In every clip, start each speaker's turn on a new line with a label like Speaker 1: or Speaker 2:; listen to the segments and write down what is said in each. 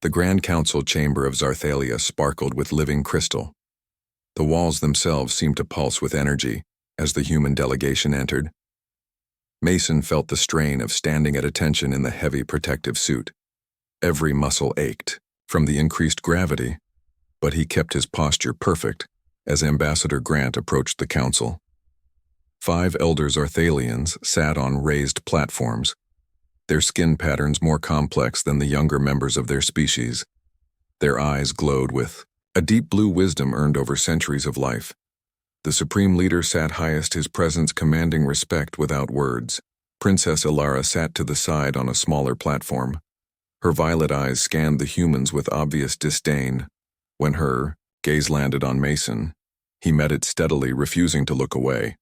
Speaker 1: The Grand Council chamber of Zarthalia sparkled with living crystal. The walls themselves seemed to pulse with energy as the human delegation entered. Mason felt the strain of standing at attention in the heavy protective suit. Every muscle ached from the increased gravity, but he kept his posture perfect as Ambassador Grant approached the council. 5 elder Zarthalians sat on raised platforms, their skin patterns more complex than the younger members of their species. Their eyes glowed with a deep blue wisdom earned over centuries of life. The supreme leader sat highest, his presence commanding respect without words. Princess Ilara sat to the side on a smaller platform. Her violet eyes scanned the humans with obvious disdain. When her gaze landed on Mason, he met it steadily, refusing to look away.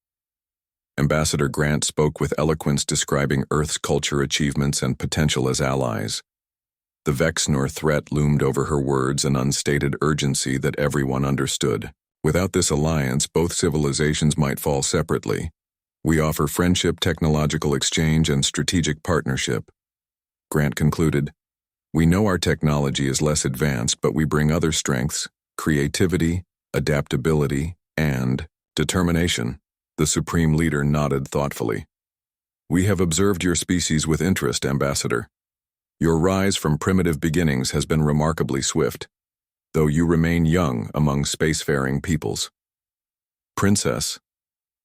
Speaker 1: Ambassador Grant spoke with eloquence, describing Earth's culture achievements and potential as allies. The Vexnor threat loomed over her words, an unstated urgency that everyone understood. Without this alliance, both civilizations might fall separately. We offer friendship, technological exchange, and strategic partnership. Grant concluded, we know our technology is less advanced, but we bring other strengths, creativity, adaptability, and determination. The Supreme Leader nodded thoughtfully. We have observed your species with interest, Ambassador. Your rise from primitive beginnings has been remarkably swift, though you remain young among spacefaring peoples. Princess,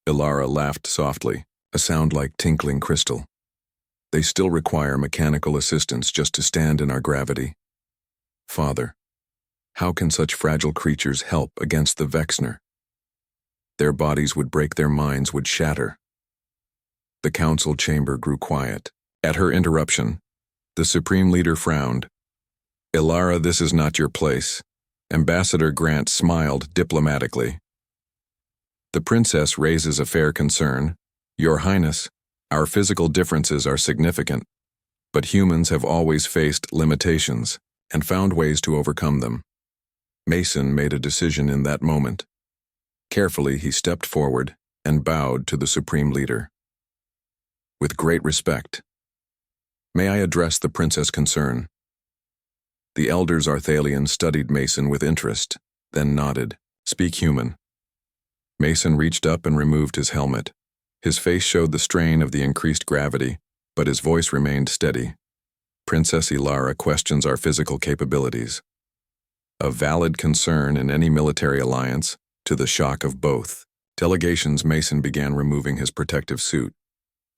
Speaker 1: Ilara laughed softly, a sound like tinkling crystal. They still require mechanical assistance just to stand in our gravity. Father, how can such fragile creatures help against the Vexnor? Their bodies would break, their minds would shatter. The council chamber grew quiet. At her interruption, the Supreme Leader frowned. Ilara, this is not your place. Ambassador Grant smiled diplomatically. The princess raises a fair concern. Your Highness, our physical differences are significant, but humans have always faced limitations and found ways to overcome them. Mason made a decision in that moment. Carefully, he stepped forward and bowed to the Supreme Leader. With great respect, may I address the princess' concern? The elder Zarthalian studied Mason with interest, then nodded. Speak, human. Mason reached up and removed his helmet. His face showed the strain of the increased gravity, but his voice remained steady. Princess Ilara questions our physical capabilities. A valid concern in any military alliance, to the shock of both delegations. Mason began removing his protective suit.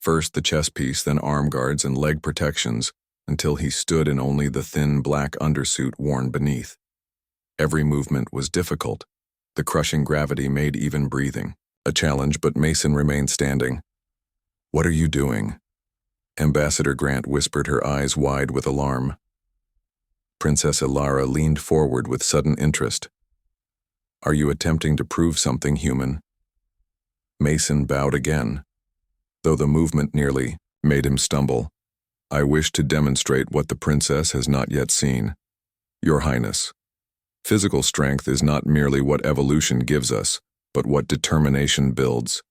Speaker 1: First the chest piece, then arm guards and leg protections, until he stood in only the thin black undersuit worn beneath. Every movement was difficult. The crushing gravity made even breathing a challenge, but Mason remained standing. What are you doing? Ambassador Grant whispered, her eyes wide with alarm. Princess Ilara leaned forward with sudden interest. Are you attempting to prove something, human? Mason bowed again, though the movement nearly made him stumble. I wish to demonstrate what the princess has not yet seen. Your Highness, physical strength is not merely what evolution gives us, but what determination builds.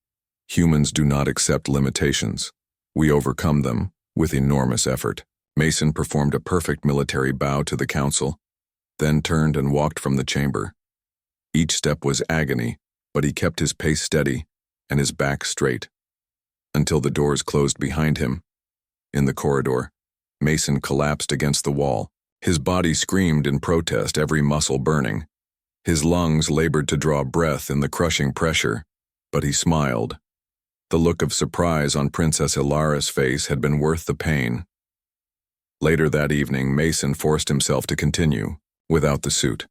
Speaker 1: Humans do not accept limitations. We overcome them with enormous effort. Mason performed a perfect military bow to the council, then turned and walked from the chamber. Each step was agony, but he kept his pace steady and his back straight, until the doors closed behind him. In the corridor, Mason collapsed against the wall. His body screamed in protest, every muscle burning. His lungs labored to draw breath in the crushing pressure, but he smiled. The look of surprise on Princess Ilara's face had been worth the pain. Later that evening, Mason forced himself to continue, without the suit.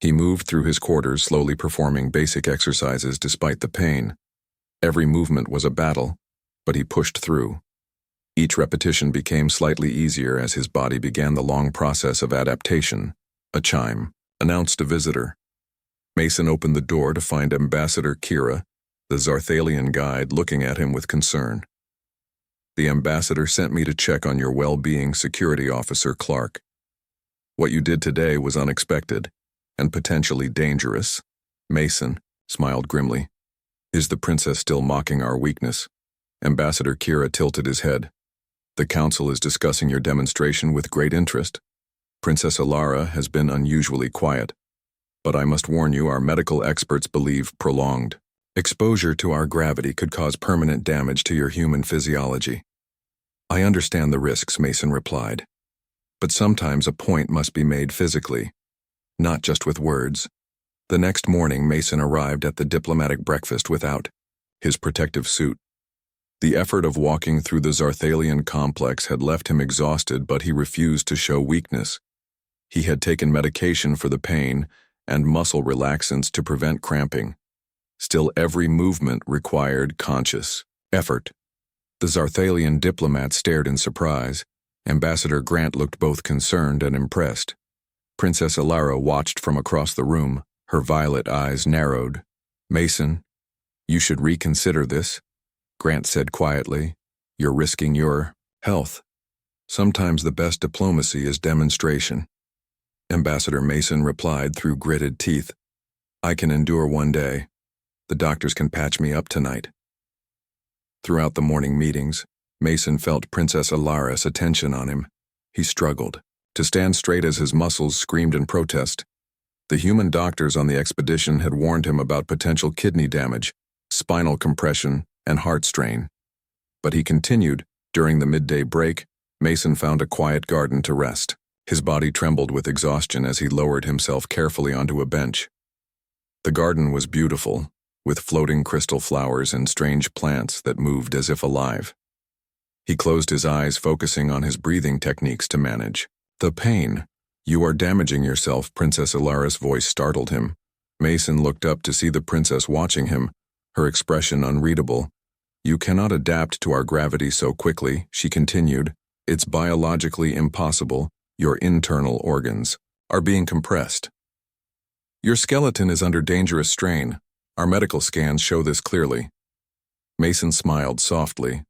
Speaker 1: He moved through his quarters, slowly performing basic exercises despite the pain. Every movement was a battle, but he pushed through. Each repetition became slightly easier as his body began the long process of adaptation. A chime announced a visitor. Mason opened the door to find Ambassador Kira, the Zarthalian guide, looking at him with concern. The ambassador sent me to check on your well-being, Security Officer Clark. What you did today was unexpected and potentially dangerous. Mason smiled grimly. Is the princess still mocking our weakness? Ambassador Kira tilted his head. The council is discussing your demonstration with great interest. Princess Alara has been unusually quiet, but I must warn you, our medical experts believe prolonged exposure to our gravity could cause permanent damage to your human physiology. I understand the risks, Mason replied. But sometimes a point must be made physically, not just with words. The next morning, Mason arrived at the diplomatic breakfast without his protective suit. The effort of walking through the Zarthalian complex had left him exhausted, but he refused to show weakness. He had taken medication for the pain and muscle relaxants to prevent cramping. Still, every movement required conscious effort. The Zarthalian diplomat stared in surprise. Ambassador Grant looked both concerned and impressed. Princess Alara watched from across the room, her violet eyes narrowed. Mason, you should reconsider this, Grant said quietly. You're risking your health. Sometimes the best diplomacy is demonstration. Ambassador Mason replied through gritted teeth. I can endure one day. The doctors can patch me up tonight. Throughout the morning meetings, Mason felt Princess Alara's attention on him. He struggled to stand straight as his muscles screamed in protest. The human doctors on the expedition had warned him about potential kidney damage, spinal compression, and heart strain. But he continued. During the midday break, Mason found a quiet garden to rest. His body trembled with exhaustion as he lowered himself carefully onto a bench. The garden was beautiful, with floating crystal flowers and strange plants that moved as if alive. He closed his eyes, focusing on his breathing techniques to manage the pain. You are damaging yourself, Princess Alara's voice startled him. Mason looked up to see the princess watching him, her expression unreadable. You cannot adapt to our gravity so quickly, she continued. It's biologically impossible. Your internal organs are being compressed. Your skeleton is under dangerous strain. Our medical scans show this clearly. Mason smiled softly,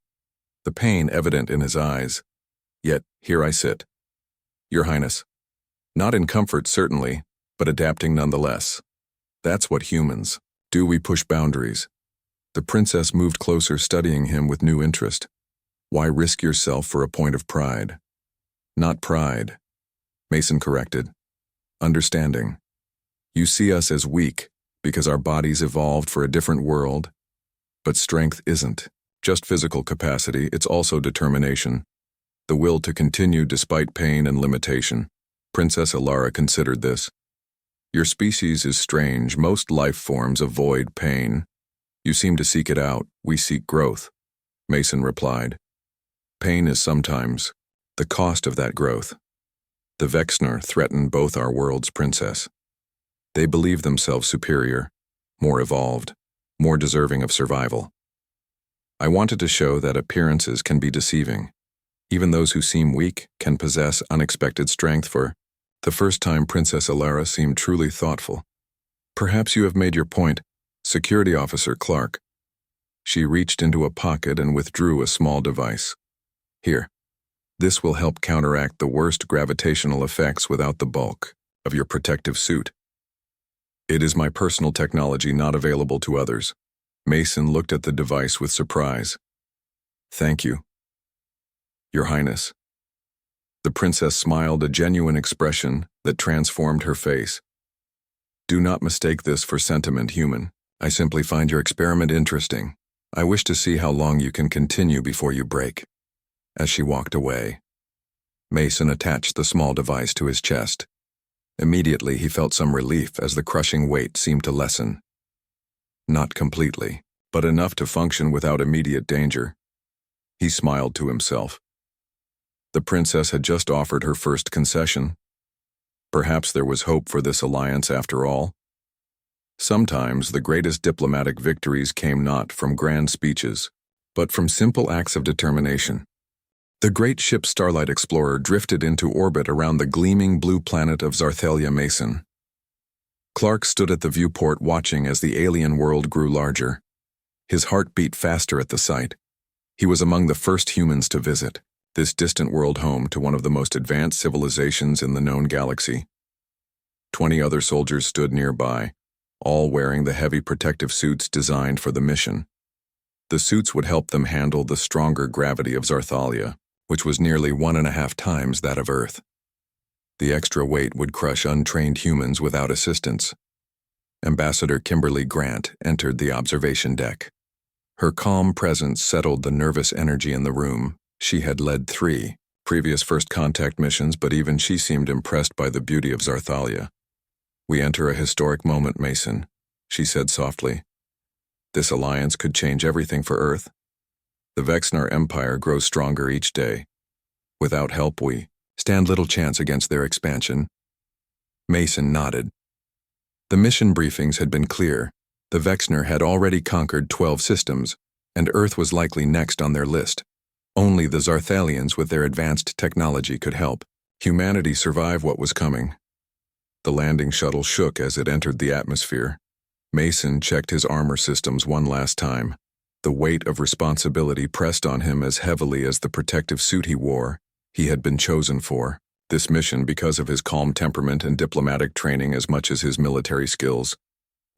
Speaker 1: the pain evident in his eyes. Yet, here I sit. Your Highness. Not in comfort, certainly, but adapting nonetheless. That's what humans do. We push boundaries. The princess moved closer, studying him with new interest. Why risk yourself for a point of pride? Not pride, Mason corrected. Understanding. You see us as weak because our bodies evolved for a different world. But strength isn't just physical capacity, it's also determination. The will to continue despite pain and limitation. Princess Alara considered this. Your species is strange. Most life forms avoid pain. You seem to seek it out. We seek growth, Mason replied. Pain is sometimes the cost of that growth. The Vexner threaten both our worlds, Princess. They believe themselves superior, more evolved, more deserving of survival. I wanted to show that appearances can be deceiving. Even those who seem weak can possess unexpected strength. For the first time, Princess Alara seemed truly thoughtful. Perhaps you have made your point, Security Officer Clark. She reached into a pocket and withdrew a small device. Here. This will help counteract the worst gravitational effects without the bulk of your protective suit. It is my personal technology, not available to others. Mason looked at the device with surprise. Thank you, Your Highness. The princess smiled, a genuine expression that transformed her face. Do not mistake this for sentiment, human. I simply find your experiment interesting. I wish to see how long you can continue before you break. As she walked away, Mason attached the small device to his chest. Immediately, he felt some relief as the crushing weight seemed to lessen. Not completely, but enough to function without immediate danger. He smiled to himself. The princess had just offered her first concession. Perhaps there was hope for this alliance after all. Sometimes the greatest diplomatic victories came not from grand speeches, but from simple acts of determination. The great ship Starlight Explorer drifted into orbit around the gleaming blue planet of Zarthalia. Mason. Clark stood at the viewport watching as the alien world grew larger. His heart beat faster at the sight. He was among the first humans to visit this distant world, home to one of the most advanced civilizations in the known galaxy. 20 other soldiers stood nearby, all wearing the heavy protective suits designed for the mission. The suits would help them handle the stronger gravity of Zarthalia, which was nearly 1.5 times that of Earth. The extra weight would crush untrained humans without assistance. Ambassador Kimberly Grant entered the observation deck. Her calm presence settled the nervous energy in the room. She had led 3 previous first contact missions, but even she seemed impressed by the beauty of Zarthalia. "We enter a historic moment, Mason," she said softly. "This alliance could change everything for Earth. The Vexnar Empire grows stronger each day. Without help, we stand little chance against their expansion." Mason nodded. The mission briefings had been clear. The Vexnar had already conquered 12 systems, and Earth was likely next on their list. Only the Zarthalians with their advanced technology could help humanity survive what was coming. The landing shuttle shook as it entered the atmosphere. Mason checked his armor systems one last time. The weight of responsibility pressed on him as heavily as the protective suit he wore. He had been chosen for this mission because of his calm temperament and diplomatic training as much as his military skills.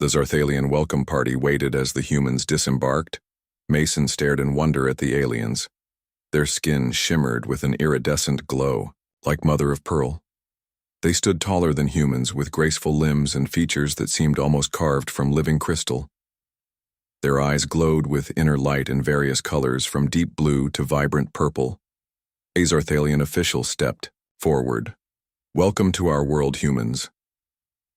Speaker 1: The Zarthalian welcome party waited as the humans disembarked. Mason stared in wonder at the aliens. Their skin shimmered with an iridescent glow, like mother of pearl. They stood taller than humans, with graceful limbs and features that seemed almost carved from living crystal. Their eyes glowed with inner light in various colors, from deep blue to vibrant purple. A Zarthalian official stepped forward. "Welcome to our world, humans.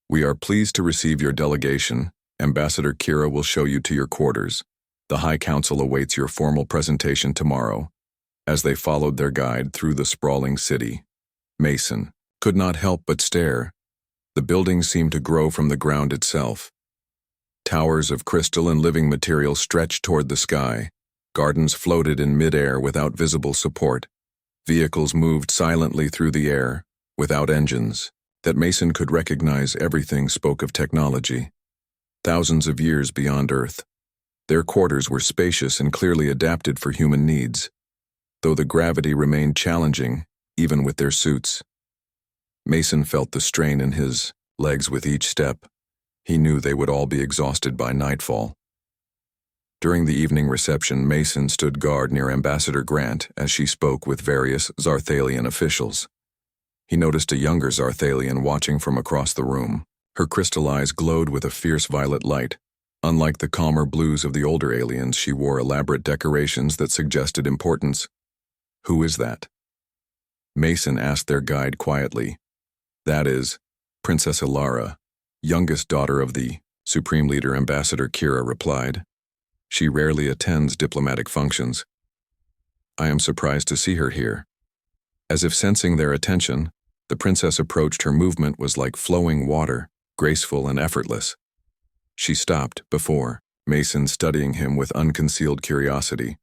Speaker 1: We are pleased to receive your delegation. Ambassador Kira will show you to your quarters. The High Council awaits your formal presentation tomorrow." As they followed their guide through the sprawling city, Mason could not help but stare. The buildings seemed to grow from the ground itself. Towers of crystal and living material stretched toward the sky. Gardens floated in midair without visible support. Vehicles moved silently through the air, without engines. That Mason could recognize everything spoke of technology. Thousands of years beyond Earth. Their quarters were spacious and clearly adapted for human needs, though the gravity remained challenging, even with their suits. Mason felt the strain in his legs with each step. He knew they would all be exhausted by nightfall. During the evening reception, Mason stood guard near Ambassador Grant as she spoke with various Zarthalian officials. He noticed a younger Zarthalian watching from across the room. Her crystal eyes glowed with a fierce violet light. Unlike the calmer blues of the older aliens, she wore elaborate decorations that suggested importance. "Who is that?" Mason asked their guide quietly. "That is Princess Ilara, youngest daughter of the Supreme Leader." Ambassador Kira replied. "She rarely attends diplomatic functions. I am surprised to see her here." As if sensing their attention, the princess approached. Her movement was like flowing water, graceful and effortless. She stopped before Mason, studying him with unconcealed curiosity.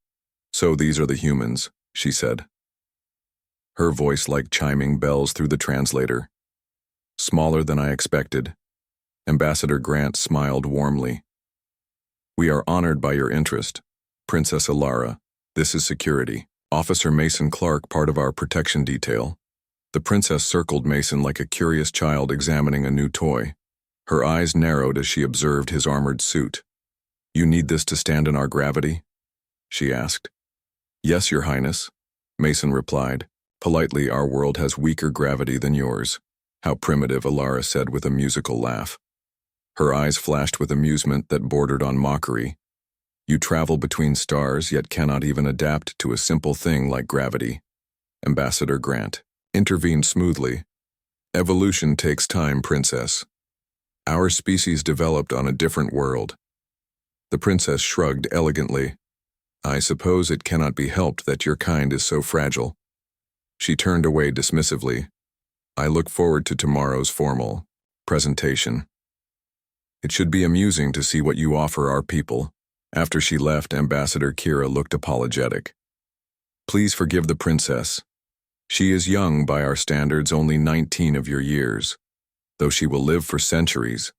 Speaker 1: "So these are the humans," she said. Her voice like chiming bells through the translator. "Smaller than I expected." Ambassador Grant smiled warmly. "We are honored by your interest, Princess Ilara. This is security. Officer Mason Clark, part of our protection detail." The princess circled Mason like a curious child examining a new toy. Her eyes narrowed as she observed his armored suit. "You need this to stand in our gravity?" she asked. "Yes, Your Highness," Mason replied. "Politely, our world has weaker gravity than yours." "How primitive," Ilara said with a musical laugh. Her eyes flashed with amusement that bordered on mockery. "You travel between stars, yet cannot even adapt to a simple thing like gravity." Ambassador Grant intervened smoothly. "Evolution takes time, Princess. Our species developed on a different world." The princess shrugged elegantly. "I suppose it cannot be helped that your kind is so fragile." She turned away dismissively. "I look forward to tomorrow's formal presentation. It should be amusing to see what you offer our people." After she left, Ambassador Kira looked apologetic. "Please forgive the princess. She is young by our standards, only 19 of your years. Though she will live for centuries,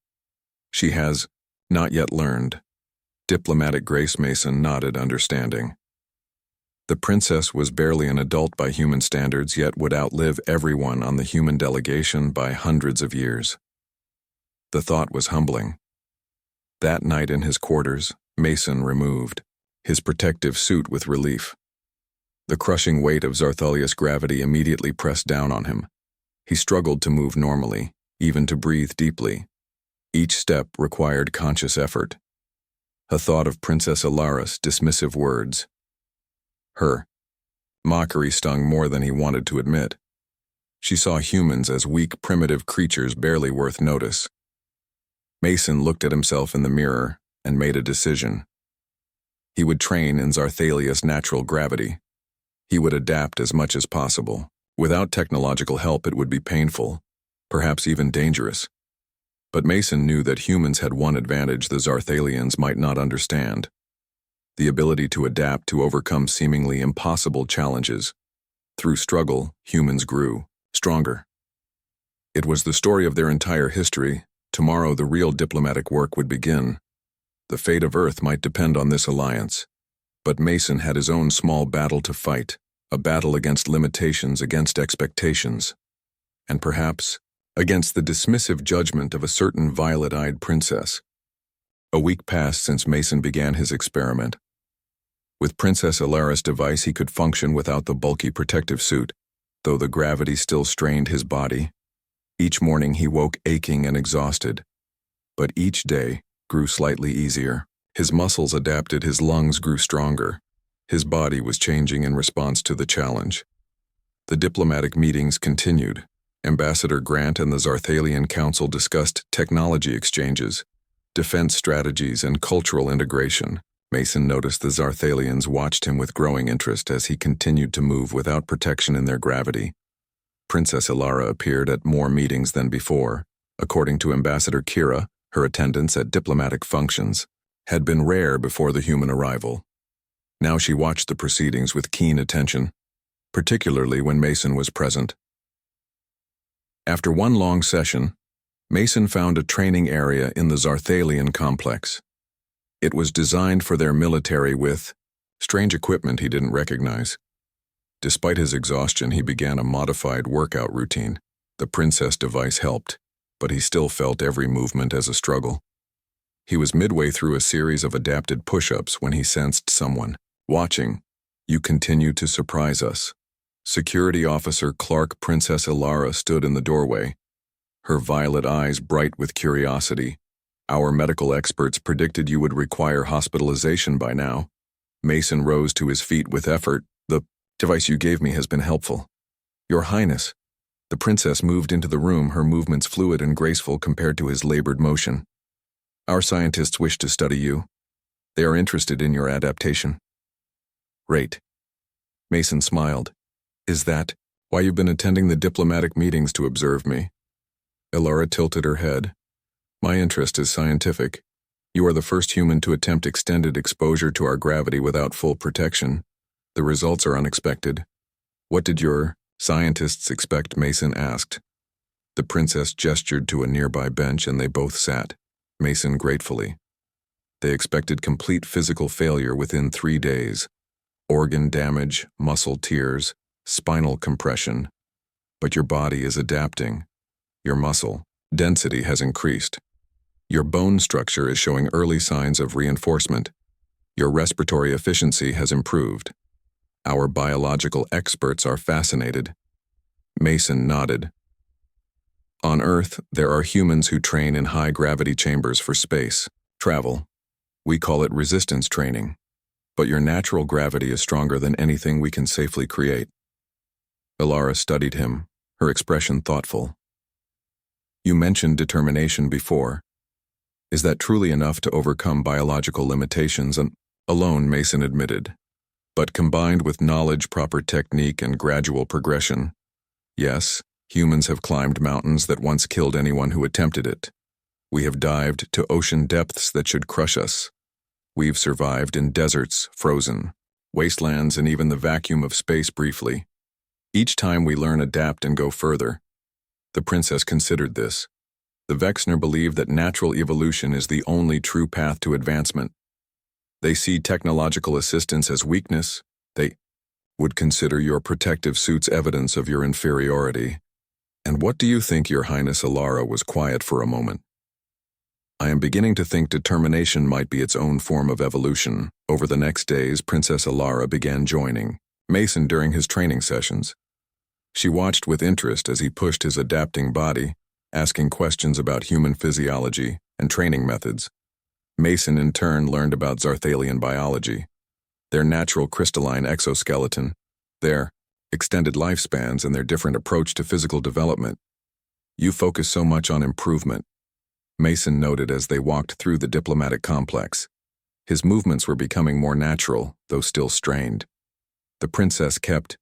Speaker 1: she has not yet learned." Diplomatic grace. Mason nodded, understanding. The princess was barely an adult by human standards, yet would outlive everyone on the human delegation by hundreds of years. The thought was humbling. That night in his quarters, Mason removed his protective suit with relief. The crushing weight of Zarthalia's gravity immediately pressed down on him. He struggled to move normally, even to breathe deeply. Each step required conscious effort. A thought of Princess Alara's dismissive words. Her mockery stung more than he wanted to admit. She saw humans as weak, primitive creatures barely worth notice. Mason looked at himself in the mirror and made a decision. He would train in Zarthalia's natural gravity. He would adapt as much as possible. Without technological help, it would be painful, perhaps even dangerous. But Mason knew that humans had one advantage the Zarthalians might not understand: the ability to adapt to overcome seemingly impossible challenges. Through struggle, humans grew stronger. It was the story of their entire history. Tomorrow, the real diplomatic work would begin. The fate of Earth might depend on this alliance. But Mason had his own small battle to fight, a battle against limitations, against expectations, and perhaps against the dismissive judgment of a certain violet-eyed princess. A week passed since Mason began his experiment. With Princess Alara's device, he could function without the bulky protective suit, though the gravity still strained his body. Each morning he woke aching and exhausted, but each day grew slightly easier. His muscles adapted, his lungs grew stronger. His body was changing in response to the challenge. The diplomatic meetings continued. Ambassador Grant and the Zarthalian Council discussed technology exchanges, defense strategies, and cultural integration. Mason noticed the Zarthalians watched him with growing interest as he continued to move without protection in their gravity. Princess Alara appeared at more meetings than before. According to Ambassador Kira, her attendance at diplomatic functions had been rare before the human arrival. Now she watched the proceedings with keen attention, particularly when Mason was present. After one long session, Mason found a training area in the Zarthalian complex. It was designed for their military with strange equipment he didn't recognize. Despite his exhaustion, he began a modified workout routine. The princess device helped, but he still felt every movement as a struggle. He was midway through a series of adapted push-ups when he sensed someone watching. "You continue to surprise us." Security Officer Clark Princess Alara stood in the doorway, her violet eyes bright with curiosity. "Our medical experts predicted you would require hospitalization by now." Mason rose to his feet with effort. "The device you gave me has been helpful." "Your Highness." The princess moved into the room, her movements fluid and graceful compared to his labored motion. "Our scientists wish to study you. They are interested in your adaptation." "Great." Mason smiled. "Is that why you've been attending the diplomatic meetings, to observe me?" Alara tilted her head. "My interest is scientific. You are the first human to attempt extended exposure to our gravity without full protection. The results are unexpected." "What did your scientists expect?" Mason asked. The princess gestured to a nearby bench and they both sat. Mason gratefully. "They expected complete physical failure within 3 days. Organ damage, muscle tears, spinal compression. But your body is adapting. Your muscle density has increased. Your bone structure is showing early signs of reinforcement. Your respiratory efficiency has improved. Our biological experts are fascinated." Mason nodded. "On Earth, there are humans who train in high-gravity chambers for space travel. We call it resistance training. But your natural gravity is stronger than anything we can safely create." Alara studied him, her expression thoughtful. "You mentioned determination before. Is that truly enough to overcome biological limitations?" And alone, Mason admitted. "But combined with knowledge, proper technique, and gradual progression, yes, humans have climbed mountains that once killed anyone who attempted it. We have dived to ocean depths that should crush us. We've survived in deserts, frozen, wastelands, and even the vacuum of space briefly. Each time we learn, adapt, and go further." The princess considered this. The Vexner believed that natural evolution is the only true path to advancement. They see technological assistance as weakness. They would consider your protective suits evidence of your inferiority. "And what do you think, Your Highness?" Alara was quiet for a moment. "I am beginning to think determination might be its own form of evolution." Over the next days, Princess Alara began joining Mason during his training sessions. She watched with interest as he pushed his adapting body, asking questions about human physiology and training methods. Mason in turn learned about Zarthalian biology, their natural crystalline exoskeleton, their extended lifespans, and their different approach to physical development. You focus so much on improvement, Mason noted as they walked through the diplomatic complex. His movements were becoming more natural, though still strained. The princess kept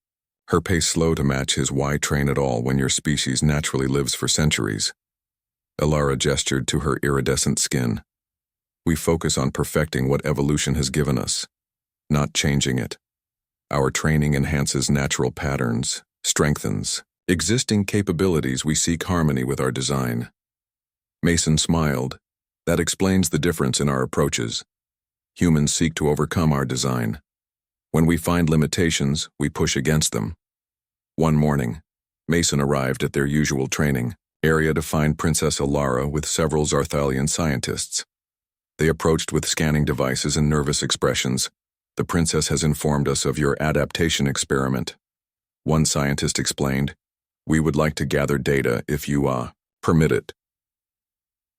Speaker 1: her pace slow to match his. Why train at all when your species naturally lives for centuries? Alara gestured to her iridescent skin. We focus on perfecting what evolution has given us, not changing it. Our training enhances natural patterns, strengthens existing capabilities. We seek harmony with our design. Mason smiled. That explains the difference in our approaches. Humans seek to overcome our design. When we find limitations, we push against them. One morning, Mason arrived at their usual training area to find Princess Alara with several Zarthalian scientists. They approached with scanning devices and nervous expressions. The princess has informed us of your adaptation experiment. One scientist explained. We would like to gather data if you, permit it.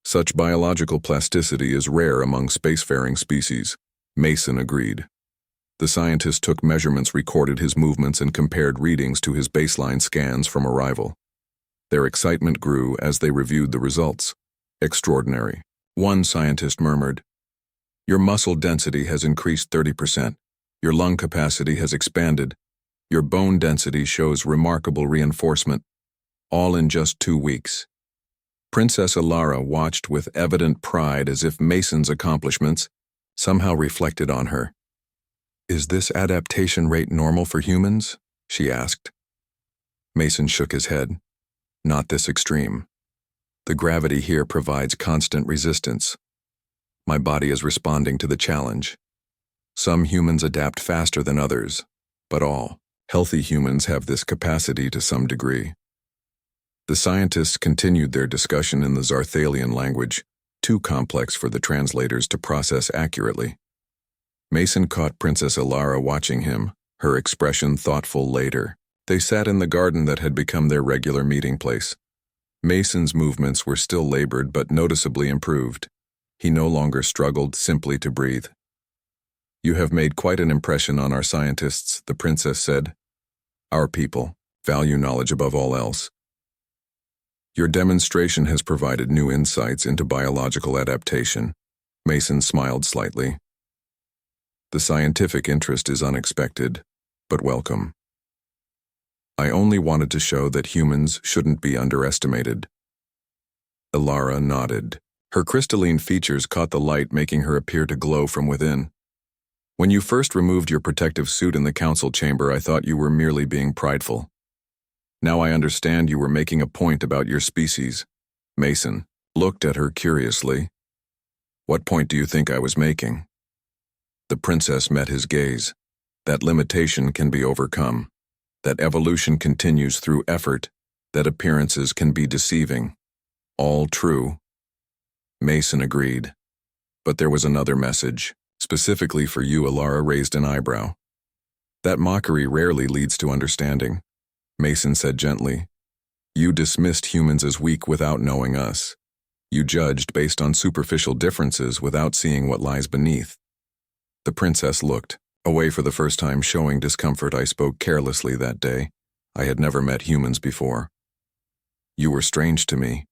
Speaker 1: Such biological plasticity is rare among spacefaring species, Mason agreed. The scientist took measurements, recorded his movements, and compared readings to his baseline scans from arrival. Their excitement grew as they reviewed the results. Extraordinary. One scientist murmured. Your muscle density has increased 30%. Your lung capacity has expanded. Your bone density shows remarkable reinforcement. All in just 2 weeks. Princess Alara watched with evident pride as if Mason's accomplishments somehow reflected on her. Is this adaptation rate normal for humans? She asked. Mason shook his head. Not this extreme. The gravity here provides constant resistance. My body is responding to the challenge. Some humans adapt faster than others, but all healthy humans have this capacity to some degree. The scientists continued their discussion in the Zarthalian language, too complex for the translators to process accurately. Mason caught Princess Alara watching him, her expression thoughtful later. They sat in the garden that had become their regular meeting place. Mason's movements were still labored but noticeably improved. He no longer struggled simply to breathe. You have made quite an impression on our scientists, the princess said. Our people value knowledge above all else. Your demonstration has provided new insights into biological adaptation. Mason smiled slightly. The scientific interest is unexpected, but welcome. I only wanted to show that humans shouldn't be underestimated. Alara nodded. Her crystalline features caught the light, making her appear to glow from within. When you first removed your protective suit in the council chamber, I thought you were merely being prideful. Now I understand you were making a point about your species. Mason looked at her curiously. What point do you think I was making? The princess met his gaze. That limitation can be overcome. That evolution continues through effort. That appearances can be deceiving. All true. Mason agreed. But there was another message. Specifically for you, Alara raised an eyebrow. That mockery rarely leads to understanding. Mason said gently. You dismissed humans as weak without knowing us. You judged based on superficial differences without seeing what lies beneath. The princess looked away for the first time, showing discomfort. I spoke carelessly that day. I had never met humans before. You were strange to me.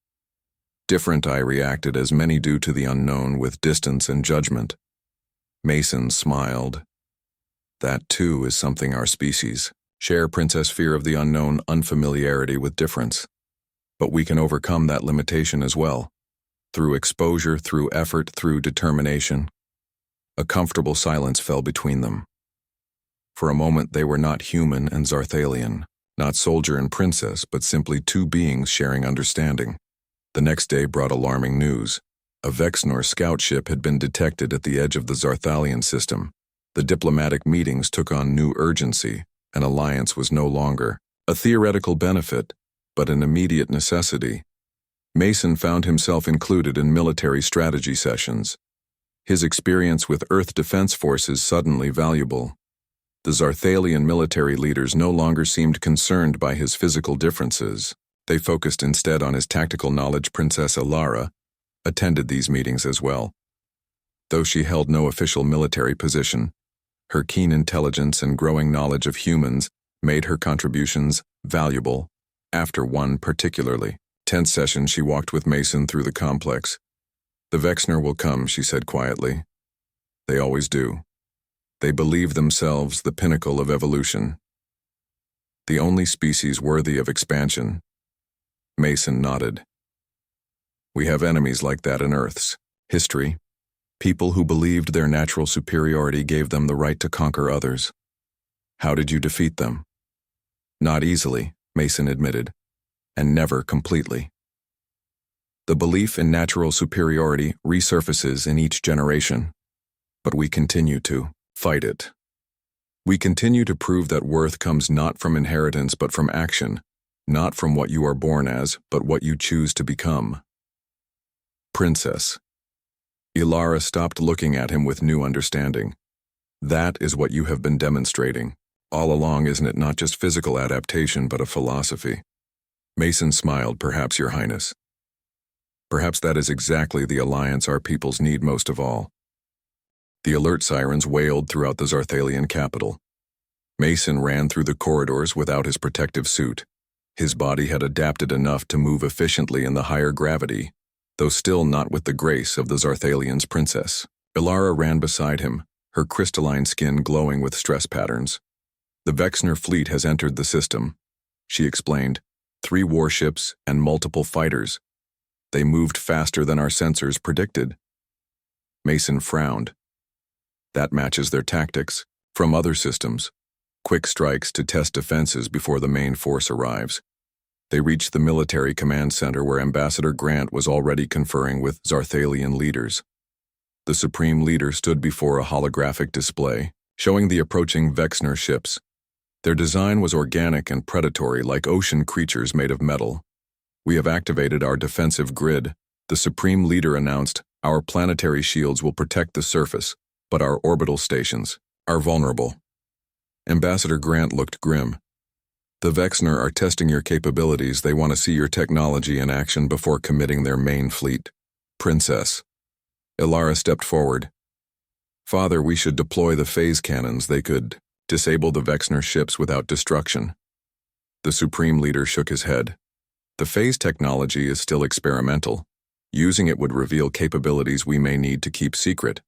Speaker 1: Different, I reacted, as many do to the unknown, with distance and judgment. Mason smiled. That too is something our species share, princess, fear of the unknown, unfamiliarity with difference. But we can overcome that limitation as well. Through exposure, through effort, through determination. A comfortable silence fell between them. For a moment they were not human and Zarthalian, not soldier and princess, but simply two beings sharing understanding. The next day brought alarming news. A Vexnor scout ship had been detected at the edge of the Zarthalian system. The diplomatic meetings took on new urgency. An alliance was no longer a theoretical benefit, but an immediate necessity. Mason found himself included in military strategy sessions. His experience with Earth Defense Forces suddenly valuable. The Zarthalian military leaders no longer seemed concerned by his physical differences. They focused instead on his tactical knowledge. Princess Ilara attended these meetings as well. Though she held no official military position, her keen intelligence and growing knowledge of humans made her contributions valuable. After one particularly tense session, she walked with Mason through the complex. "The Vexner will come," she said quietly. "They always do. They believe themselves the pinnacle of evolution. The only species worthy of expansion." Mason nodded. "We have enemies like that in Earth's history. People who believed their natural superiority gave them the right to conquer others. How did you defeat them?" "Not easily," Mason admitted, "and never completely. The belief in natural superiority resurfaces in each generation, but we continue to fight it. We continue to prove that worth comes not from inheritance but from action, not from what you are born as, but what you choose to become." "Princess." Ilara stopped looking at him with new understanding. "That is what you have been demonstrating. All along, isn't it? Not just physical adaptation, but a philosophy." Mason smiled. "Perhaps, Your Highness. Perhaps that is exactly the alliance our peoples need most of all." The alert sirens wailed throughout the Zarthalian capital. Mason ran through the corridors without his protective suit. His body had adapted enough to move efficiently in the higher gravity, though still not with the grace of the Zarthalian's princess. Ilara ran beside him, her crystalline skin glowing with stress patterns. "The Vexner fleet has entered the system," she explained. 3 warships and multiple fighters. They moved faster than our sensors predicted." Mason frowned. "That matches their tactics from other systems. Quick strikes to test defenses before the main force arrives." They reached the military command center where Ambassador Grant was already conferring with Zarthalian leaders. The Supreme Leader stood before a holographic display, showing the approaching Vexner ships. Their design was organic and predatory, like ocean creatures made of metal. "We have activated our defensive grid," the Supreme Leader announced. "Our planetary shields will protect the surface, but our orbital stations are vulnerable." Ambassador Grant looked grim. "The Vexner are testing your capabilities. They want to see your technology in action before committing their main fleet." "Princess." Ilara stepped forward. "Father, we should deploy the phase cannons. They could disable the Vexner ships without destruction." The Supreme Leader shook his head. "The phase technology is still experimental. Using it would reveal capabilities we may need to keep secret."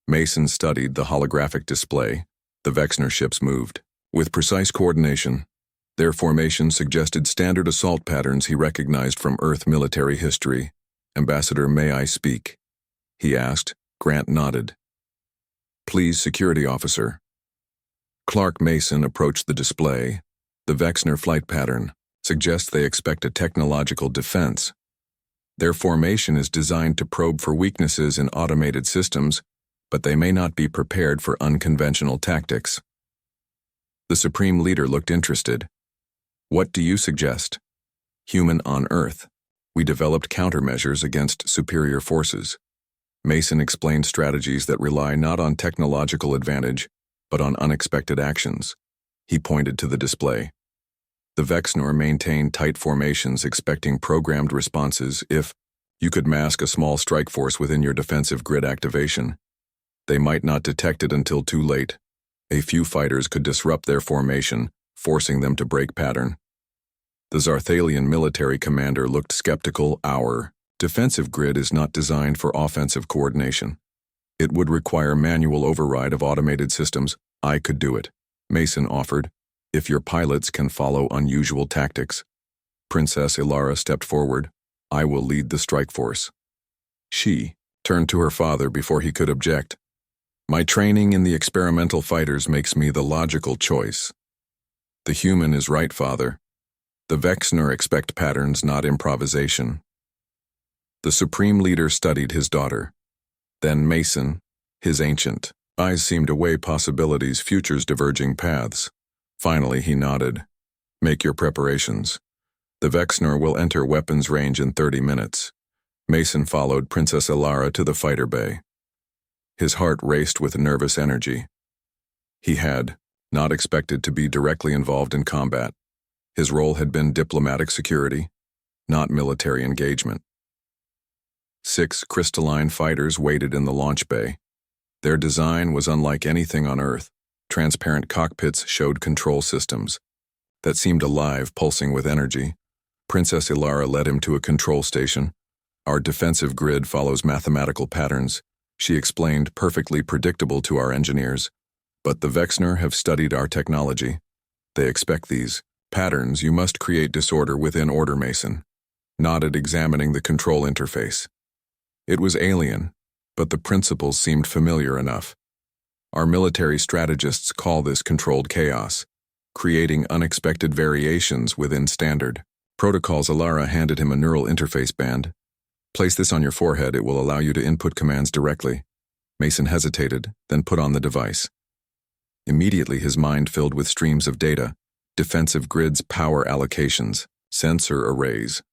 Speaker 1: Mason studied the holographic display. The Vexner ships moved with precise coordination. Their formation suggested standard assault patterns he recognized from Earth military history. "Ambassador, may I speak?" he asked. Grant nodded. "Please, security officer." Clark Mason approached the display. The Vexner flight pattern suggests they expect a technological defense. Their formation is designed to probe for weaknesses in automated systems, but they may not be prepared for unconventional tactics. The Supreme Leader looked interested. "What do you suggest?" "Human on Earth. We developed countermeasures against superior forces." Mason explained strategies that rely not on technological advantage, but on unexpected actions. He pointed to the display. The Vexnor maintained tight formations expecting programmed responses. If you could mask a small strike force within your defensive grid activation, they might not detect it until too late. A few fighters could disrupt their formation, forcing them to break pattern. The Zarthalian military commander looked skeptical. "Our defensive grid is not designed for offensive coordination. It would require manual override of automated systems." "I could do it," Mason offered, "if your pilots can follow unusual tactics." Princess Ilara stepped forward. "I will lead the strike force." She turned to her father before he could object. "My training in the experimental fighters makes me the logical choice." "The human is right, father. The Vexner expect patterns, not improvisation." The Supreme Leader studied his daughter. Then Mason, his ancient eyes seemed to weigh possibilities, futures, diverging paths. Finally, he nodded. "Make your preparations. The Vexner will enter weapons range in 30 minutes. Mason followed Princess Ilara to the fighter bay. His heart raced with nervous energy. He had not expected to be directly involved in combat. His role had been diplomatic security, not military engagement. 6 crystalline fighters waited in the launch bay. Their design was unlike anything on Earth. Transparent cockpits showed control systems that seemed alive, pulsing with energy. Princess Ilara led him to a control station. Our defensive grid follows mathematical patterns, she explained, perfectly predictable to our engineers. But the Vexner have studied our technology. They expect these patterns. You must create disorder within order, Mason nodded, examining the control interface. It was alien, but the principles seemed familiar enough. Our military strategists call this controlled chaos, creating unexpected variations within standard protocols. Ilara handed him a neural interface band. Place this on your forehead. It will allow you to input commands directly. Mason hesitated, then put on the device. Immediately his mind filled with streams of data, defensive grids, power allocations, sensor arrays.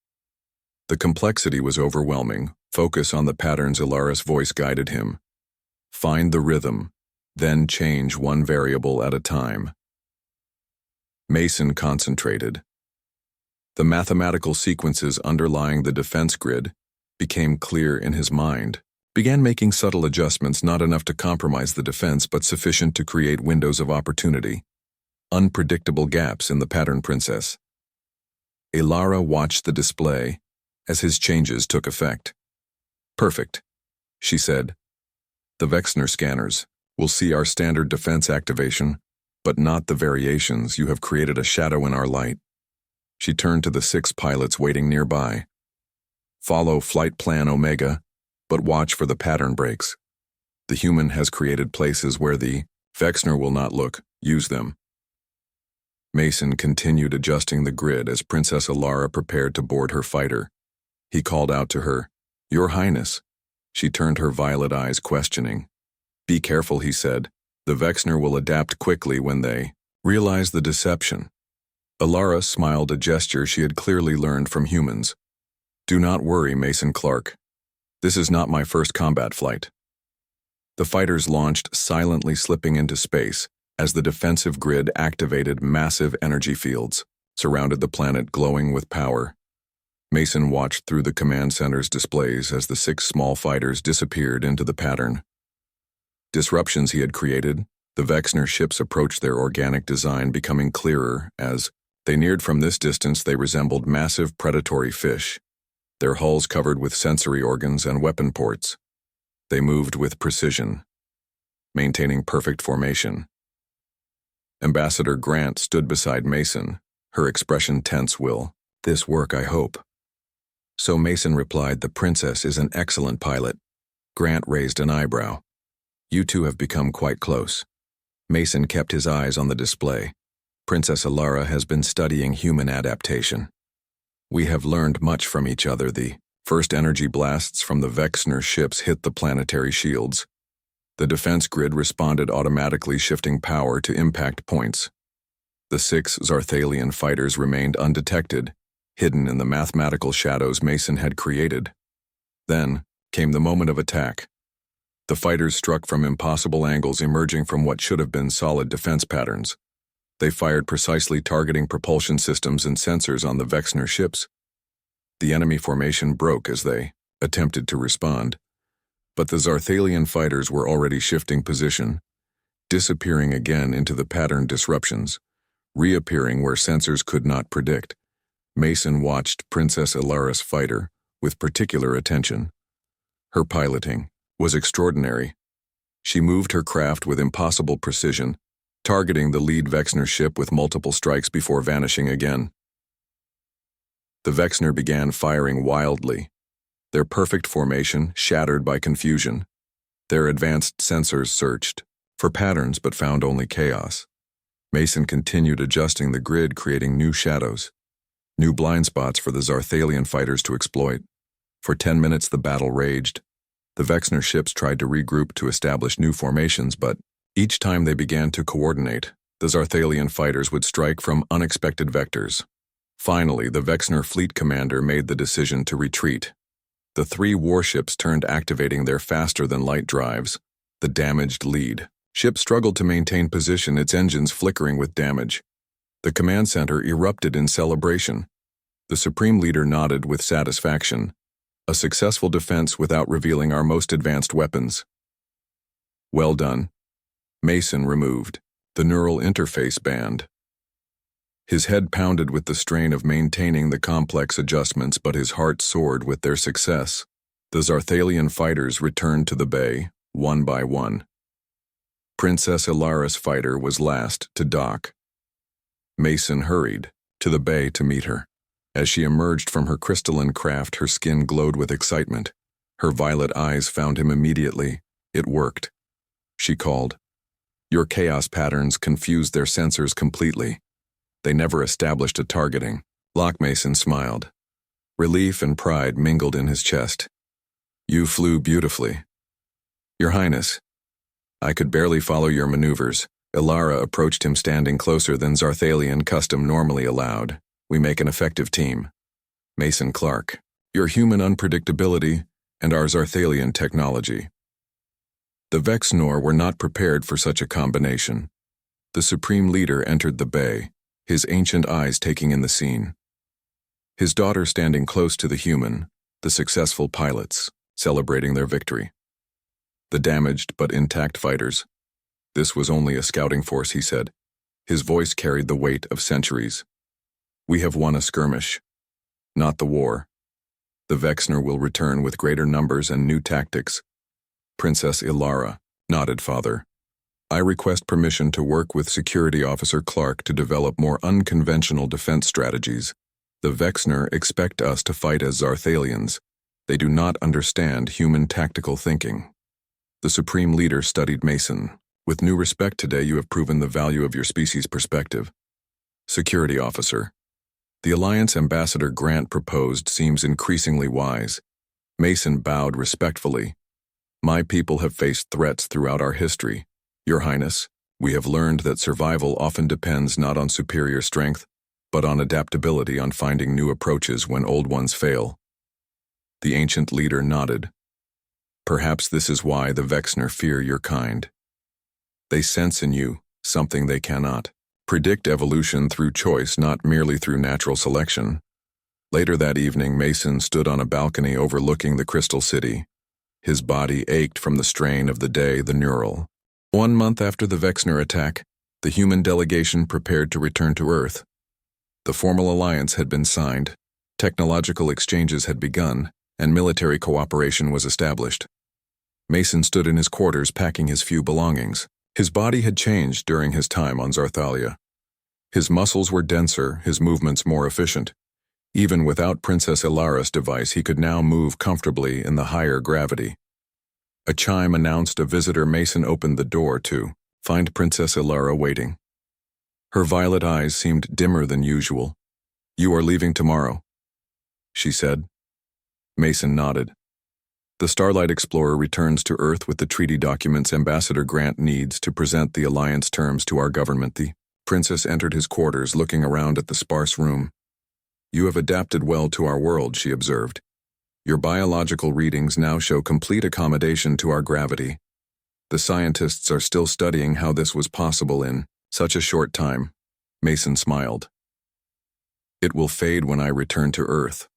Speaker 1: The complexity was overwhelming. Focus on the patterns. Ilara's voice guided him. Find the rhythm, then change one variable at a time. Mason concentrated. The mathematical sequences underlying the defense grid became clear in his mind. Began making subtle adjustments, not enough to compromise the defense, but sufficient to create windows of opportunity. Unpredictable gaps in the pattern. Princess Ilara watched the display as his changes took effect. Perfect, she said. The Vexner scanners will see our standard defense activation, but not the variations. You have created a shadow in our light. She turned to the 6 pilots waiting nearby. Follow Flight Plan Omega, but watch for the pattern breaks. The human has created places where the Vexner will not look. Use them. Mason continued adjusting the grid as Princess Ilara prepared to board her fighter. He called out to her, "Your Highness." She turned her violet eyes questioning. "Be careful," he said. "The Vexner will adapt quickly when they realize the deception." Ilara smiled, a gesture she had clearly learned from humans. "Do not worry, Mason Clark. This is not my first combat flight." The fighters launched, silently slipping into space as the defensive grid activated. Massive energy fields surrounded the planet, glowing with power. Mason watched through the command center's displays as the 6 small fighters disappeared into the pattern. Disruptions he had created, the Vexner ships approached their organic design, becoming clearer. As they neared from this distance, they resembled massive predatory fish, their hulls covered with sensory organs and weapon ports. They moved with precision, maintaining perfect formation. Ambassador Grant stood beside Mason, her expression tense. "Will this work, I hope?" So Mason replied, "The princess is an excellent pilot." Grant raised an eyebrow. "You two have become quite close." Mason kept his eyes on the display. Princess Ilara has been studying human adaptation. We have learned much from each other. The first energy blasts from the Vexner ships hit the planetary shields. The defense grid responded automatically, shifting power to impact points. The 6 Zarthalian fighters remained undetected, hidden in the mathematical shadows Mason had created. Then came the moment of attack. The fighters struck from impossible angles, emerging from what should have been solid defense patterns. They fired precisely, targeting propulsion systems and sensors on the Vexner ships. The enemy formation broke as they attempted to respond, but the Zarthalian fighters were already shifting position, disappearing again into the pattern disruptions, reappearing where sensors could not predict. Mason watched Princess Ilara's fighter with particular attention. Her piloting was extraordinary. She moved her craft with impossible precision, targeting the lead Vexner ship with multiple strikes before vanishing again. The Vexner began firing wildly, their perfect formation shattered by confusion. Their advanced sensors searched for patterns but found only chaos. Mason continued adjusting the grid, creating new shadows, new blind spots for the Zarthalian fighters to exploit. For 10 minutes the battle raged. The Vexner ships tried to regroup to establish new formations, but each time they began to coordinate, the Zarthalian fighters would strike from unexpected vectors. Finally, the Vexner fleet commander made the decision to retreat. The 3 warships turned, activating their faster-than-light drives. The damaged lead Ship struggled to maintain position, its engines flickering with damage. The command center erupted in celebration. The Supreme Leader nodded with satisfaction. A successful defense without revealing our most advanced weapons. Well done. Mason removed. The neural interface banned. His head pounded with the strain of maintaining the complex adjustments, but his heart soared with their success. The Zarthalian fighters returned to the bay, one by one. Princess Ilara's fighter was last to dock. Mason hurried to the bay to meet her. As she emerged from her crystalline craft, her skin glowed with excitement. Her violet eyes found him immediately. It worked. She called. Your chaos patterns confused their sensors completely. They never established a targeting. Lock Mason smiled. Relief and pride mingled in his chest. You flew beautifully. Your Highness, I could barely follow your maneuvers. Ilara approached him, standing closer than Zarthalian custom normally allowed. We make an effective team. Mason Clark, your human unpredictability and our Zarthalian technology. The Vexnor were not prepared for such a combination. The Supreme Leader entered the bay, his ancient eyes taking in the scene. His daughter standing close to the human, the successful pilots, celebrating their victory. The damaged but intact fighters. This was only a scouting force, he said. His voice carried the weight of centuries. We have won a skirmish, not the war. The Vexnor will return with greater numbers and new tactics. Princess Ilara nodded, Father. I request permission to work with Security Officer Clark to develop more unconventional defense strategies. The Vexnor expect us to fight as Zarthalians. They do not understand human tactical thinking. The Supreme Leader studied Mason. With new respect today, you have proven the value of your species' perspective. Security Officer. The Alliance Ambassador Grant proposed seems increasingly wise. Mason bowed respectfully. My people have faced threats throughout our history. Your Highness, we have learned that survival often depends not on superior strength, but on adaptability, on finding new approaches when old ones fail. The ancient leader nodded. Perhaps this is why the Vexnor fear your kind. They sense in you something they cannot. Predict evolution through choice, not merely through natural selection. Later that evening, Mason stood on a balcony overlooking the Crystal City. His body ached from the strain of the day, the neural. 1 month after the Vexnor attack, the human delegation prepared to return to Earth. The formal alliance had been signed, technological exchanges had begun, and military cooperation was established. Mason stood in his quarters packing his few belongings. His body had changed during his time on Zarthalia. His muscles were denser, his movements more efficient. Even without Princess Ilara's device, he could now move comfortably in the higher gravity. A chime announced a visitor. Mason opened the door to find Princess Ilara waiting. Her violet eyes seemed dimmer than usual. You are leaving tomorrow, she said. Mason nodded. The Starlight Explorer returns to Earth with the treaty documents Ambassador Grant needs to present the alliance terms to our government. The princess entered his quarters, looking around at the sparse room. You have adapted well to our world, she observed. Your biological readings now show complete accommodation to our gravity. The scientists are still studying how this was possible in such a short time. Mason smiled. It will fade when I return to Earth.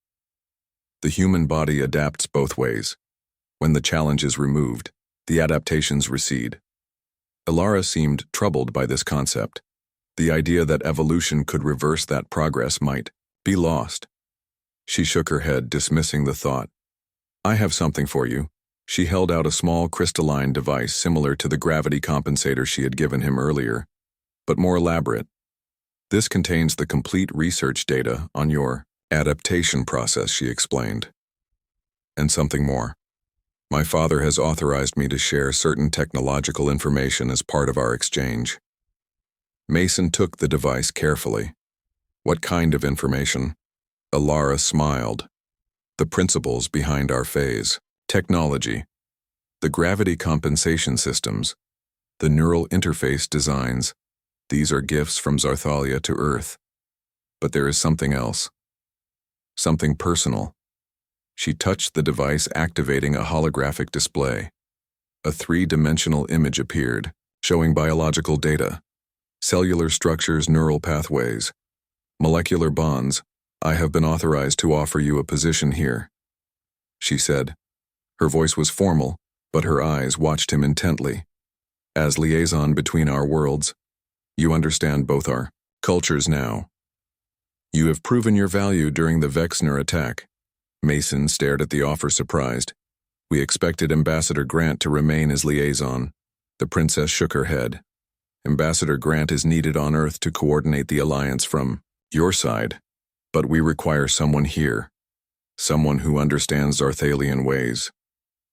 Speaker 1: The human body adapts both ways. When the challenge is removed, the adaptations recede. Ilara seemed troubled by this concept. The idea that evolution could reverse that progress might be lost. She shook her head, dismissing the thought. I have something for you. She held out a small crystalline device similar to the gravity compensator she had given him earlier, but more elaborate. This contains the complete research data on your adaptation process, she explained. And something more. My father has authorized me to share certain technological information as part of our exchange. Mason took the device carefully. What kind of information? Ilara smiled. The principles behind our phase, technology, the gravity compensation systems, the neural interface designs. These are gifts from Zarthalia to Earth. But there is something else. Something personal. She touched the device, activating a holographic display. A 3-dimensional image appeared, showing biological data, cellular structures, neural pathways, molecular bonds. I have been authorized to offer you a position here, she said. Her voice was formal, but her eyes watched him intently. As liaison between our worlds, you understand both our cultures now. You have proven your value during the Vexner attack. Mason stared at the offer surprised. We expected Ambassador Grant to remain as liaison. The princess shook her head. Ambassador Grant is needed on Earth to coordinate the alliance from your side, but we require someone here. Someone who understands Arthalian ways.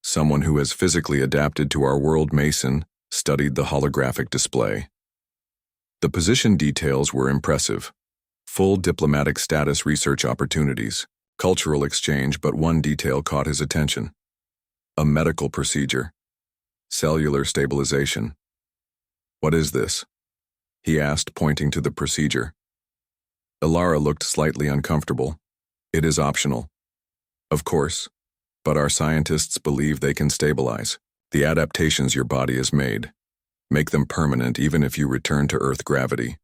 Speaker 1: Someone who has physically adapted to our world. Mason studied the holographic display. The position details were impressive. Full diplomatic status, research opportunities, cultural exchange, but one detail caught his attention. A medical procedure. Cellular stabilization. What is this? He asked, pointing to the procedure. Ilara looked slightly uncomfortable. It is optional. Of course, but our scientists believe they can stabilize the adaptations your body has made. Make them permanent even if you return to Earth gravity.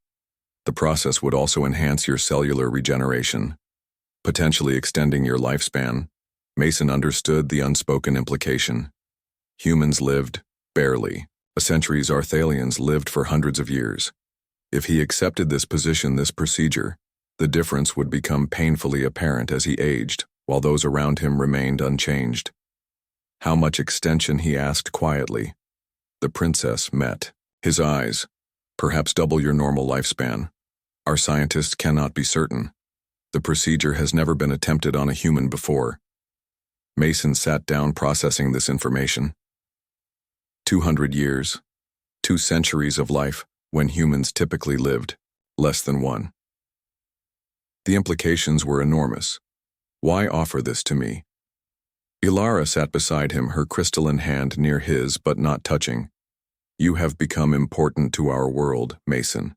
Speaker 1: The process would also enhance your cellular regeneration, potentially extending your lifespan. Mason understood the unspoken implication. Humans lived, barely, a centuries. Arthalians lived for hundreds of years. If he accepted this position, this procedure, the difference would become painfully apparent as he aged, while those around him remained unchanged. How much extension? He asked quietly. The princess met his eyes. Perhaps double your normal lifespan. Our scientists cannot be certain. The procedure has never been attempted on a human before. Mason sat down, processing this information. 200 years, 2 centuries of life, when humans typically lived less than one. The implications were enormous. Why offer this to me? Ilara sat beside him, her crystalline hand near his but not touching. You have become important to our world, Mason.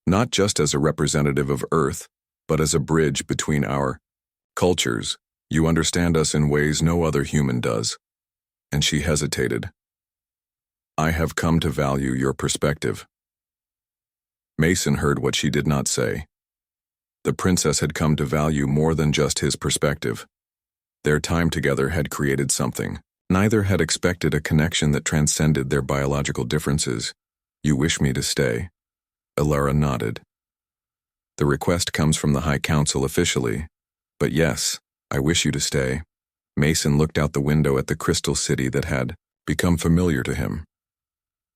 Speaker 1: Not just as a representative of Earth, but as a bridge between our cultures. You understand us in ways no other human does. And she hesitated. I have come to value your perspective. Mason heard what she did not say. The princess had come to value more than just his perspective. Their time together had created something. Neither had expected a connection that transcended their biological differences. You wish me to stay? Ilara nodded. The request comes from the High Council officially, but yes, I wish you to stay. Mason looked out the window at the crystal city that had become familiar to him.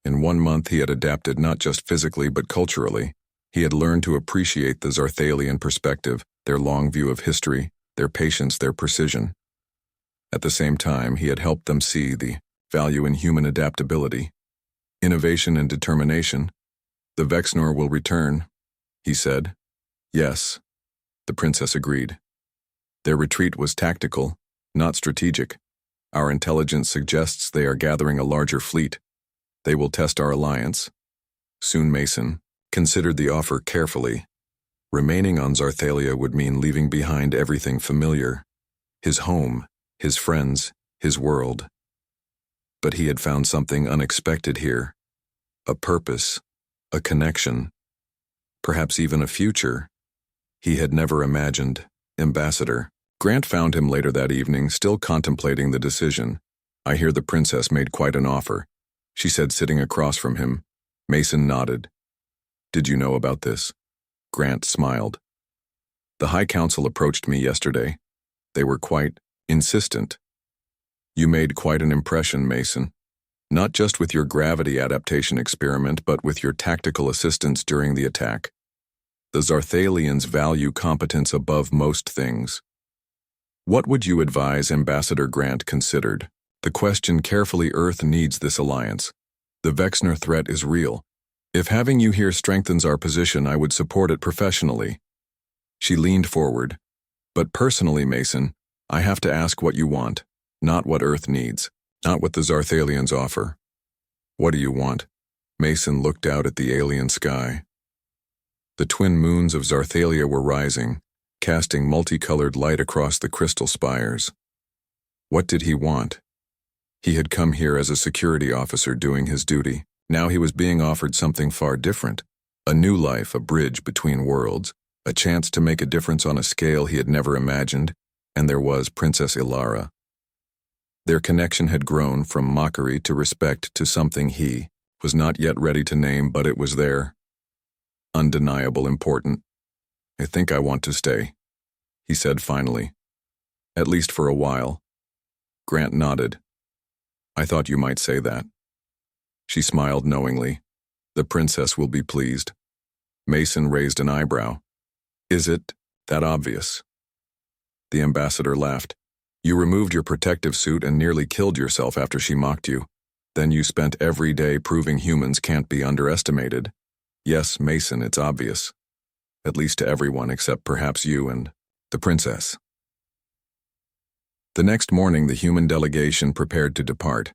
Speaker 1: In 1 month he had adapted not just physically but culturally. He had learned to appreciate the Zarthalian perspective, their long view of history, their patience, their precision. At the same time, he had helped them see the value in human adaptability, innovation and determination. The Vexnor will return, he said. Yes, the princess agreed. Their retreat was tactical, not strategic. Our intelligence suggests they are gathering a larger fleet. They will test our alliance. Soon Mason considered the offer carefully. Remaining on Zarthalia would mean leaving behind everything familiar. His home, his friends, his world. But he had found something unexpected here. A purpose, a connection, perhaps even a future he had never imagined. Ambassador Grant found him later that evening, still contemplating the decision. I hear the princess made quite an offer, she said, sitting across from him. Mason nodded. Did you know about this? Grant smiled. The High Council approached me yesterday. They were quite insistent. You made quite an impression, Mason. Not just with your gravity adaptation experiment, but with your tactical assistance during the attack. The Zarthalians value competence above most things. What would you advise? Ambassador Grant considered. The question carefully. Earth needs this alliance. The Vexner threat is real. If having you here strengthens our position, I would support it professionally. She leaned forward. But personally, Mason, I have to ask what you want, not what Earth needs, not what the Zarthalians offer. What do you want? Mason looked out at the alien sky. The twin moons of Zarthalia were rising, casting multicolored light across the crystal spires. What did he want? He had come here as a security officer doing his duty. Now he was being offered something far different, a new life, a bridge between worlds, a chance to make a difference on a scale he had never imagined, and there was Princess Ilara. Their connection had grown from mockery to respect to something he was not yet ready to name, but it was there. Undeniable, important. "I think I want to stay," he said finally. "At least for a while." Grant nodded. "I thought you might say that." She smiled knowingly. "The princess will be pleased." Mason raised an eyebrow. "Is it that obvious?" The ambassador laughed. "You removed your protective suit and nearly killed yourself after she mocked you. Then you spent every day proving humans can't be underestimated. Yes, Mason, it's obvious. At least to everyone except perhaps you and the princess." The next morning, the human delegation prepared to depart.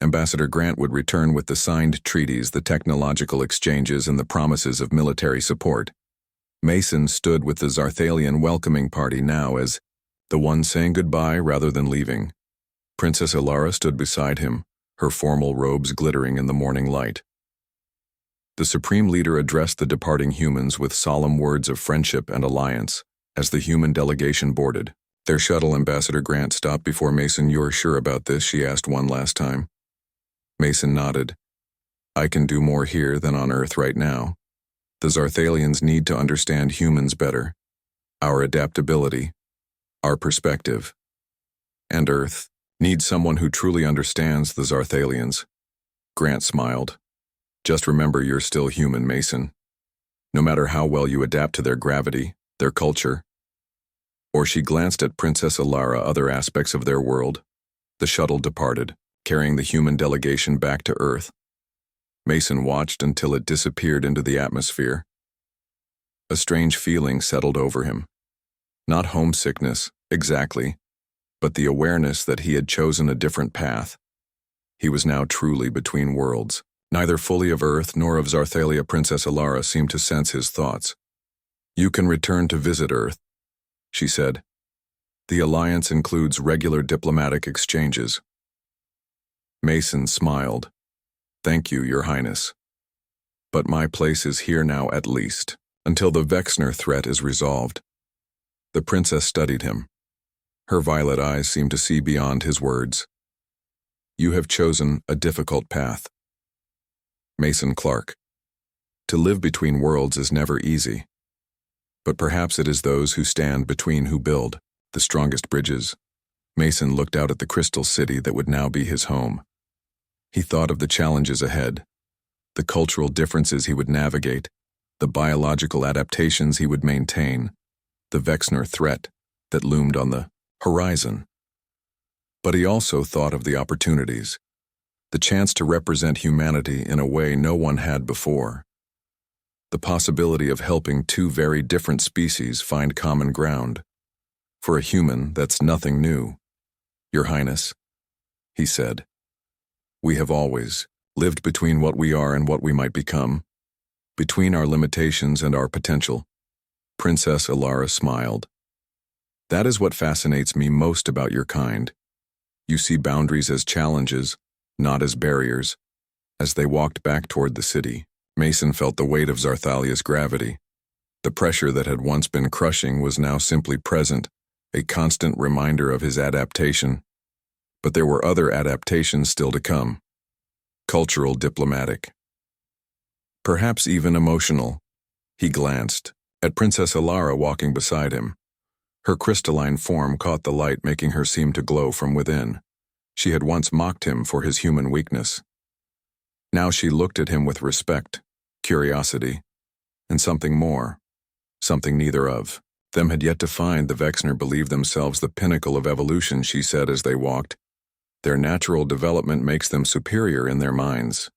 Speaker 1: Ambassador Grant would return with the signed treaties, the technological exchanges, and the promises of military support. Mason stood with the Zarthalian welcoming party now as the one saying goodbye rather than leaving. Princess Ilara stood beside him, her formal robes glittering in the morning light. The Supreme Leader addressed the departing humans with solemn words of friendship and alliance as the human delegation boarded. Their shuttle. Ambassador Grant stopped before Mason. "You're sure about this?" she asked one last time. Mason nodded. "I can do more here than on Earth right now. The Zarthalians need to understand humans better, our adaptability, our perspective. And Earth needs someone who truly understands the Zarthalians." Grant smiled. "Just remember you're still human, Mason. No matter how well you adapt to their gravity, their culture." Or she glanced at Princess Ilara, other aspects of their world. The shuttle departed, carrying the human delegation back to Earth. Mason watched until it disappeared into the atmosphere. A strange feeling settled over him. Not homesickness, exactly, but the awareness that he had chosen a different path. He was now truly between worlds. Neither fully of Earth nor of Zarthalia. Princess Ilara seemed to sense his thoughts. "You can return to visit Earth," she said. "The alliance includes regular diplomatic exchanges." Mason smiled. "Thank you, Your Highness. But my place is here now, at least, until the Vexner threat is resolved." The princess studied him. Her violet eyes seemed to see beyond his words. "You have chosen a difficult path." Mason Clark. To live between worlds is never easy. But perhaps it is those who stand between who build the strongest bridges. Mason looked out at the crystal city that would now be his home. He thought of the challenges ahead, the cultural differences he would navigate, the biological adaptations he would maintain, the Vexner threat that loomed on the horizon. But he also thought of the opportunities, the chance to represent humanity in a way no one had before, the possibility of helping two very different species find common ground. For a human, that's nothing new. "Your Highness," he said, "we have always lived between what we are and what we might become, between our limitations and our potential." Princess Ilara smiled. "That is what fascinates me most about your kind. You see boundaries as challenges, not as barriers." As they walked back toward the city, Mason felt the weight of Zarthalia's gravity. The pressure that had once been crushing was now simply present, a constant reminder of his adaptation. But there were other adaptations still to come. Cultural, diplomatic. Perhaps even emotional. He glanced at Princess Ilara walking beside him. Her crystalline form caught the light, making her seem to glow from within. She had once mocked him for his human weakness. Now she looked at him with respect, curiosity, and something more, something neither of them had yet to find. The Vexner believed themselves the pinnacle of evolution, she said as they walked. Their natural development makes them superior in their minds.